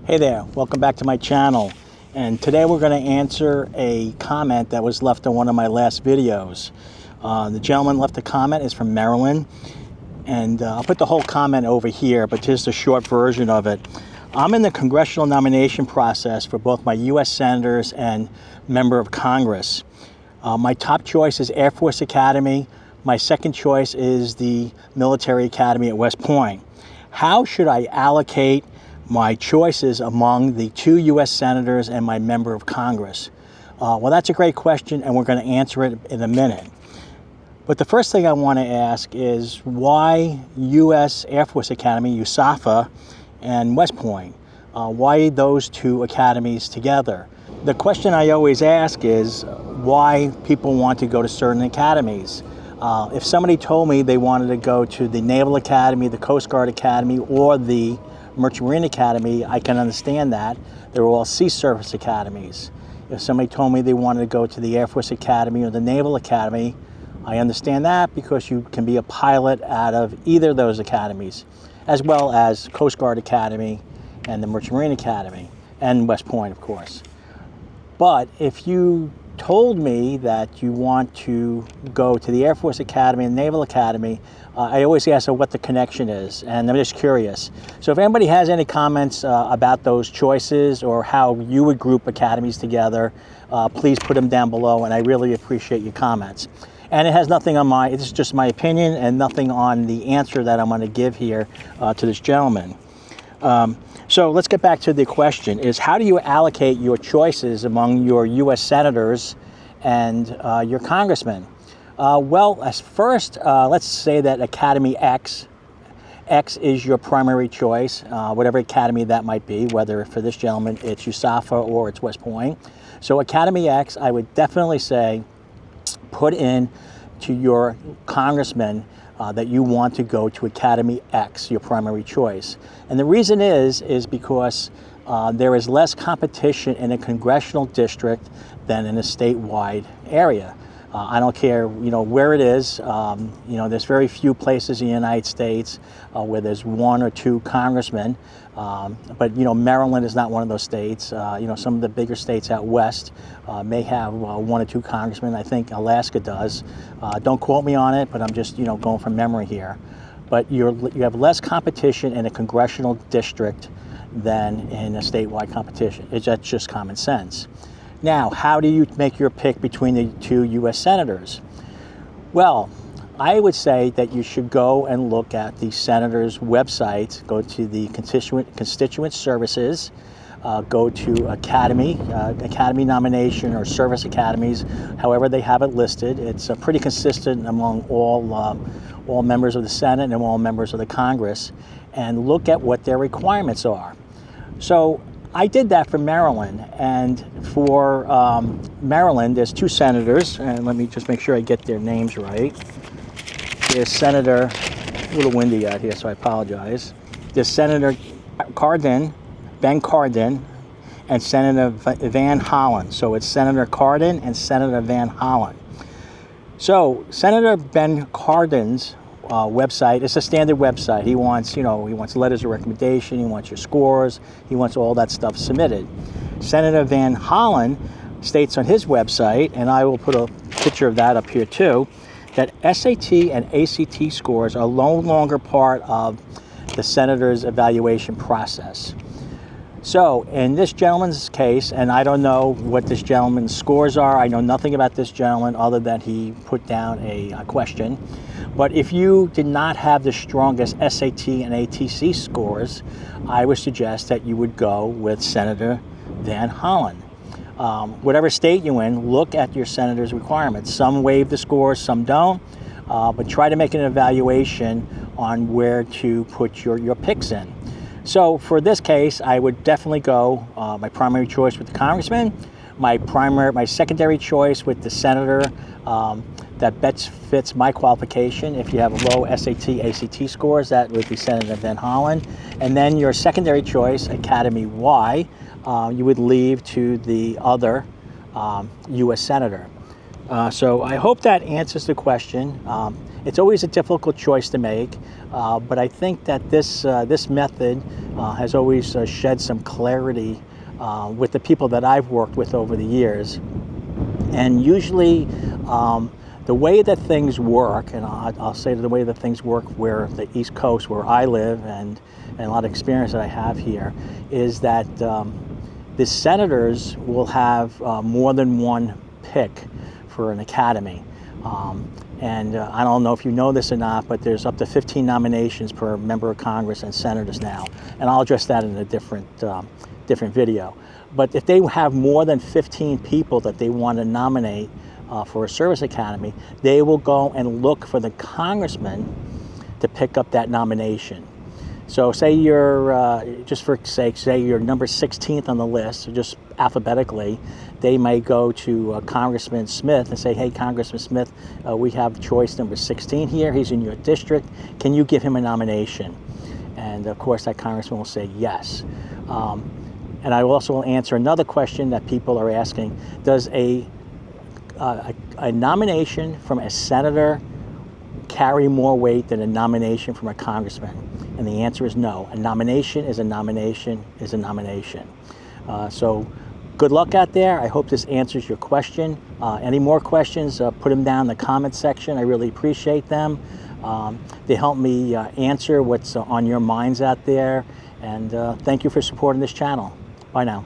Hey there, welcome back to my channel. And today we're going to answer a comment that was left on one of my last videos. The gentleman left a comment is from Maryland, and I'll put the whole comment over here, but just a short version of it. I'm in the congressional nomination process for both my U.S. senators and member of Congress. My top choice is Air Force Academy. My second choice is the Military Academy at West Point. How should I allocate my choices among the two U.S. senators and my member of Congress? Well, that's a great question, and we're going to answer it in a minute. But the first thing I want to ask is why U.S. Air Force Academy, USAFA, and West Point? Why those two academies together? The question I always ask is why people want to go to certain academies. If somebody told me they wanted to go to the Naval Academy, the Coast Guard Academy, or the Merchant Marine Academy, I can understand that. They're all sea service academies. If somebody told me they wanted to go to the Air Force Academy or the Naval Academy, I understand that because you can be a pilot out of either of those academies, as well as Coast Guard Academy and the Merchant Marine Academy, and West Point, of course. But if you told me that you want to go to the Air Force Academy and Naval Academy, I always ask what the connection is, and I'm just curious. So if anybody has any comments about those choices or how you would group academies together, please put them down below, and I really appreciate your comments. And it has nothing on it's just my opinion and nothing on the answer that I'm going to give here to this gentleman. So let's get back to the question, is how do you allocate your choices among your U.S. senators and your congressmen? Well, as first, let's say that Academy X is your primary choice, whatever academy that might be, whether for this gentleman it's USAFA or it's West Point. So Academy X, I would definitely say put in to your congressman that you want to go to Academy X, your primary choice. And the reason is because there is less competition in a congressional district than in a statewide area. I don't care, where it is. There's very few places in the United States where there's one or two congressmen. But Maryland is not one of those states. Some of the bigger states out west may have one or two congressmen. I think Alaska does. Don't quote me on it, but I'm just going from memory here. But you have less competition in a congressional district than in a statewide competition. That's just common sense. Now, how do you make your pick between the two U.S. senators? Well, I would say that you should go and look at the senators' websites, go to the constituent services, go to academy nomination or service academies, however they have it listed. It's pretty consistent among all members of the Senate and all members of the Congress, and look at what their requirements are. So I did that for Maryland, and for Maryland, there's two senators, and let me just make sure I get their names right. There's Senator, a little windy out here, so I apologize. There's Senator Ben Cardin, and Senator Van Hollen. So it's Senator Cardin and Senator Van Hollen. So Senator Ben Cardin's website, it's a standard website. He wants letters of recommendation, he wants your scores, he wants all that stuff submitted. Senator Van Hollen states on his website, and I will put a picture of that up here too, that SAT and ACT scores are no longer part of the senator's evaluation process. So in this gentleman's case, and I don't know what this gentleman's scores are, I know nothing about this gentleman other than he put down a question. But if you did not have the strongest SAT and ATC scores, I would suggest that you would go with Senator Van Hollen. Whatever state you're in, look at your senator's requirements. Some waive the scores, some don't, but try to make an evaluation on where to put your picks in. So for this case, I would definitely go my primary choice with the congressman, my secondary choice with the senator that best fits my qualification. If you have low SAT, ACT scores, that would be Senator Van Hollen. And then your secondary choice, Academy Y, you would leave to the other U.S. senator. So I hope that answers the question. It's always a difficult choice to make, but I think that this method has always shed some clarity with the people that I've worked with over the years. And usually, the way that things work, and I'll say the way that things work where the East Coast, where I live, and a lot of experience that I have here, is that the senators will have more than one pick for an academy. And I don't know if you know this or not, but there's up to 15 nominations per member of Congress and senators now. And I'll address that in a different video. But if they have more than 15 people that they want to nominate for a service academy, they will go and look for the congressman to pick up that nomination. So say you're, just for sake, say you're number 16th on the list, so just alphabetically, they may go to Congressman Smith and say, hey, Congressman Smith, we have choice number 16 here. He's in your district. Can you give him a nomination? And of course, that congressman will say yes. And I also will answer another question that people are asking. Does a nomination from a senator carry more weight than a nomination from a congressman? And the answer is no. A nomination is a nomination is a nomination. So good luck out there. I hope this answers your question. Any more questions, put them down in the comment section. I really appreciate them. They help me answer what's on your minds out there. And thank you for supporting this channel. Bye now.